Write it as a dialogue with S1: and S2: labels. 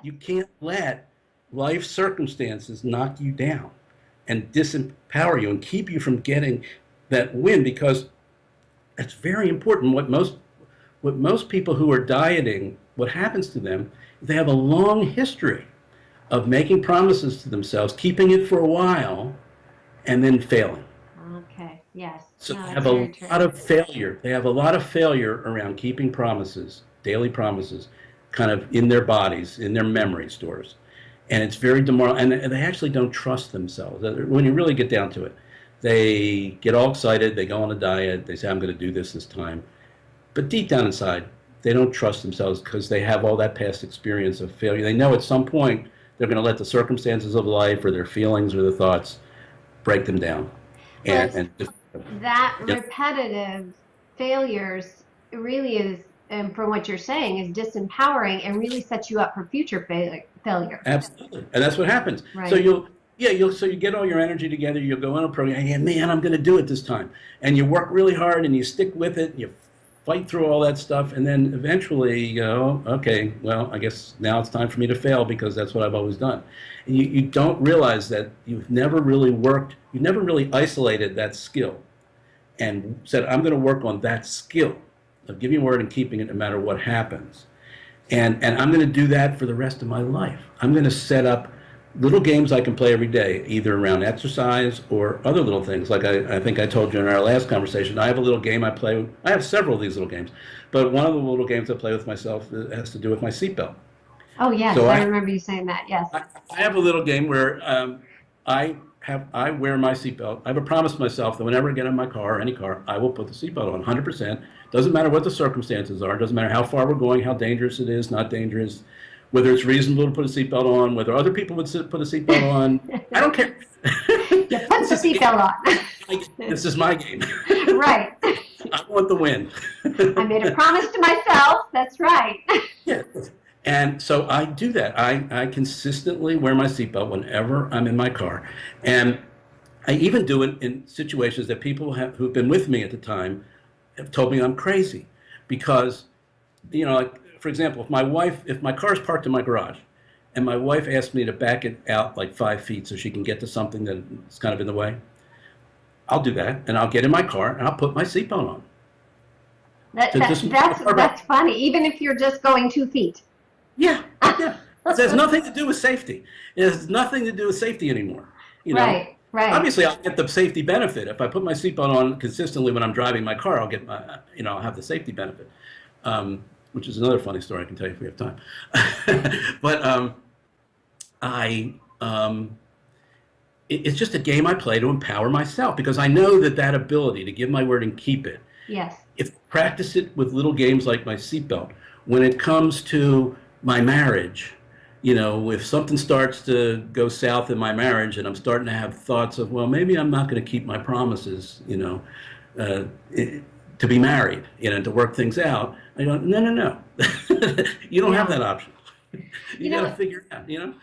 S1: You can't let life circumstances knock you down and disempower you and keep you from getting that win, because it's very important. What most people who are dieting, what happens to them, they have a long history of making promises to themselves, keeping it for a while, and then failing.
S2: Okay. Yes.
S1: So
S2: No,
S1: they
S2: that's
S1: have a
S2: very true.
S1: lot of failure. They have a lot of failure around keeping promises, daily promises, kind of in their bodies, in their memory stores. And it's very demoralizing. And they actually don't trust themselves. When you really get down to it, they get all excited. They go on a diet. They say, I'm going to do this time. But deep down inside, they don't trust themselves because they have all that past experience of failure. They know at some point they're going to let the circumstances of life or their feelings or their thoughts break them down.
S2: Well,
S1: And
S2: that
S1: yeah,
S2: repetitive failures really is, and from what you're saying, is disempowering and really sets you up for future failure.
S1: absolutely. And that's what happens. So
S2: Right.
S1: you get all your energy together, you'll go on a program, and man, I'm going to do it this time. And you work really hard and you stick with it, and you fight through all that stuff, and then eventually you go, okay, well, I guess now it's time for me to fail because that's what I've always done. And you don't realize that you've never really worked, you've never really isolated that skill and said, I'm going to work on that skill of giving a word and keeping it no matter what happens. And I'm going to do that for the rest of my life. I'm going to set up little games I can play every day, either around exercise or other little things. Like I think I told you in our last conversation, I have a little game I play. I have several of these little games, but one of the little games I play with myself has to do with my seatbelt.
S2: Oh, yes,
S1: So
S2: I remember you saying that. Yes.
S1: I have a little game where I wear my seatbelt. I have a promise to myself that whenever I get in my car, any car, I will put the seatbelt on 100%. Doesn't matter what the circumstances are. Doesn't matter how far we're going, how dangerous it is, not dangerous, whether it's reasonable to put a seatbelt on, whether other people would put a seatbelt on. I don't care.
S2: You put
S1: This
S2: the
S1: is
S2: seatbelt
S1: this is my game.
S2: on. Right.
S1: I want the win.
S2: I made a promise to myself. That's right.
S1: Yeah. And so I do that. I consistently wear my seatbelt whenever I'm in my car. And I even do it in situations that people who've been with me at the time have told me I'm crazy. Because, like, for example, if my car's parked in my garage and my wife asks me to back it out like 5 feet so she can get to something that's kind of in the way, I'll do that. And I'll get in my car and I'll put my seatbelt on.
S2: That,
S1: To
S2: that
S1: just,
S2: that's funny. Even if you're just going 2 feet.
S1: yeah, yeah. It has nothing to do with safety. It has nothing to do with safety anymore. You know,
S2: Right. Right.
S1: obviously I'll get the safety benefit if I put my seatbelt on consistently when I'm driving my car. I'll get I'll have the safety benefit, which is another funny story I can tell you if we have time. But I, it's just a game I play to empower myself because I know that ability to give my word and keep it.
S2: Yes.
S1: If I practice it with little games like my seatbelt, when it comes to my marriage, if something starts to go south in my marriage and I'm starting to have thoughts of, well, maybe I'm not going to keep my promises, uh, to be married, to work things out, I go, no, no, no. You don't have
S2: No.
S1: that option. You
S2: You
S1: got to
S2: know,
S1: figure it out.